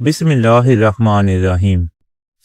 بسم اللہ الرحمن الرحیم۔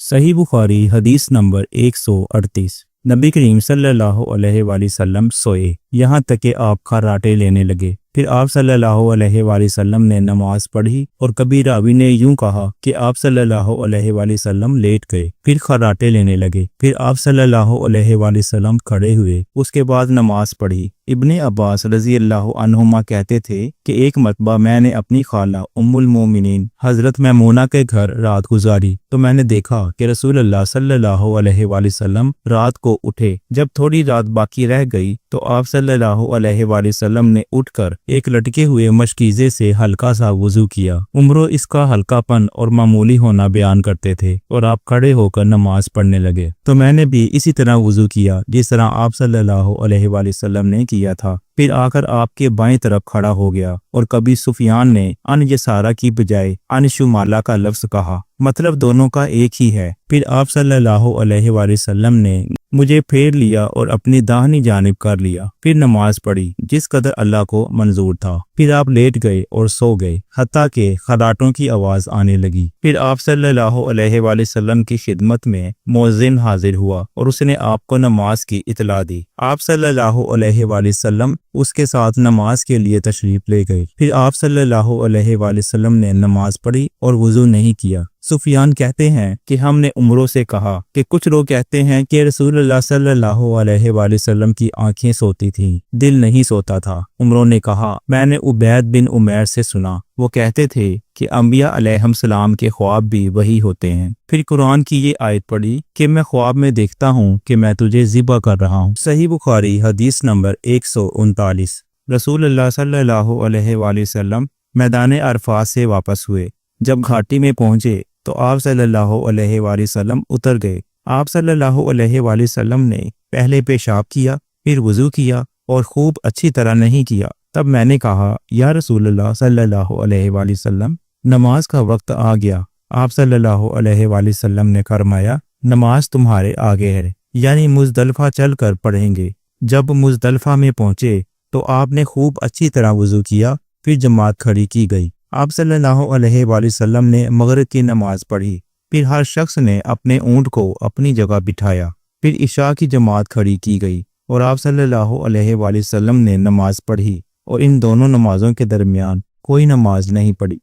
صحیح بخاری حدیث نمبر 138۔ نبی کریم صلی اللہ علیہ وآلہ وسلم سوئے یہاں تک کہ آپ خراٹے لینے لگے۔ پھر آپ صلی اللہ علیہ وآلہ وسلم نے نماز پڑھی، اور کبھی راوی نے یوں کہا کہ آپ صلی اللہ علیہ وآلہ وسلم لیٹ گئے، پھر خراٹے لینے لگے۔ پھر آپ صلی اللہ علیہ وآلہ وسلم کھڑے ہوئے، اس کے بعد نماز پڑھی۔ ابن عباس رضی اللہ عنہما کہتے تھے کہ ایک مرتبہ میں نے اپنی خالہ ام المومنین حضرت میمونہ کے گھر رات گزاری، تو میں نے دیکھا کہ رسول اللہ صلی اللہ علیہ وآلہ وسلم رات کو اٹھے۔ جب تھوڑی رات باقی رہ گئی تو آپ صلی اللہ علیہ وآلہ وسلم نے اٹھ کر ایک لٹکے ہوئے مشکیزے سے ہلکا سا وضو کیا۔ عمرو اس کا ہلکا پن اور معمولی ہونا بیان کرتے تھے، اور آپ کھڑے ہو کر نماز پڑھنے لگے، تو میں نے بھی اسی طرح وضو کیا جس طرح آپ صلی اللہ علیہ وآلہ وسلم نے کیا تھا۔ پھر آ کر آپ کے بائیں طرف کھڑا ہو گیا، اور کبھی سفیان نے ان یسارہ کی بجائے ان شمالہ کا لفظ کہا، مطلب دونوں کا ایک ہی ہے۔ پھر آپ صلی اللہ علیہ وآلہ وسلم نے مجھے پھیر لیا اور اپنی داہنی جانب کر لیا، پھر نماز پڑھی جس قدر اللہ کو منظور تھا۔ پھر آپ لیٹ گئے اور سو گئے حتیٰ کہ خراٹوں کی آواز آنے لگی۔ پھر آپ صلی اللہ علیہ وآلہ وسلم کی خدمت میں مؤذن حاضر ہوا، اور اس نے آپ کو نماز کی اطلاع دی۔ آپ صلی اللہ علیہ وآلہ وسلم اس کے ساتھ نماز کے لیے تشریف لے گئے۔ پھر آپ صلی اللہ علیہ وآلہ وسلم نے نماز پڑھی اور وضو نہیں کیا۔ سفیان کہتے ہیں کہ ہم نے عمرو سے کہا کہ کچھ لوگ کہتے ہیں کہ رسول اللہ صلی اللہ علیہ وآلہ وسلم کی آنکھیں سوتی تھیں، دل نہیں سوتا تھا۔ عمرو نے کہا، میں نے عبید بن عمیر سے سنا، وہ کہتے تھے کہ انبیاء علیہ السلام کے خواب بھی وہی ہوتے ہیں۔ پھر قرآن کی یہ آیت پڑھی کہ میں خواب میں دیکھتا ہوں کہ میں تجھے ذبح کر رہا ہوں۔ صحیح بخاری حدیث نمبر 139۔ رسول اللہ صلی اللہ علیہ وآلہ وسلم میدان عرفات سے واپس ہوئے۔ جب گھاٹی میں پہنچے تو آپ صلی اللہ علیہ وآلہ وسلم اتر گئے۔ آپ صلی اللہ علیہ وآلہ وسلم نے پہلے پیشاب کیا، پھر وضو کیا، اور خوب اچھی طرح نہیں کیا۔ تب میں نے کہا، یا رسول اللہ صلی اللہ علیہ وآلہ وسلم، نماز کا وقت آ گیا۔ آپ صلی اللہ علیہ وآلہ وسلم نے فرمایا، نماز تمہارے آگے ہے، یعنی مزدلفہ چل کر پڑھیں گے۔ جب مزدلفہ میں پہنچے تو آپ نے خوب اچھی طرح وضو کیا، پھر جماعت کھڑی کی گئی۔ آپ صلی اللہ علیہ وآلہ وسلم نے مغرب کی نماز پڑھی، پھر ہر شخص نے اپنے اونٹ کو اپنی جگہ بٹھایا۔ پھر عشاء کی جماعت کھڑی کی گئی، اور آپ صلی اللہ علیہ وآلہ وسلم نے نماز پڑھی، اور ان دونوں نمازوں کے درمیان کوئی نماز نہیں پڑھی۔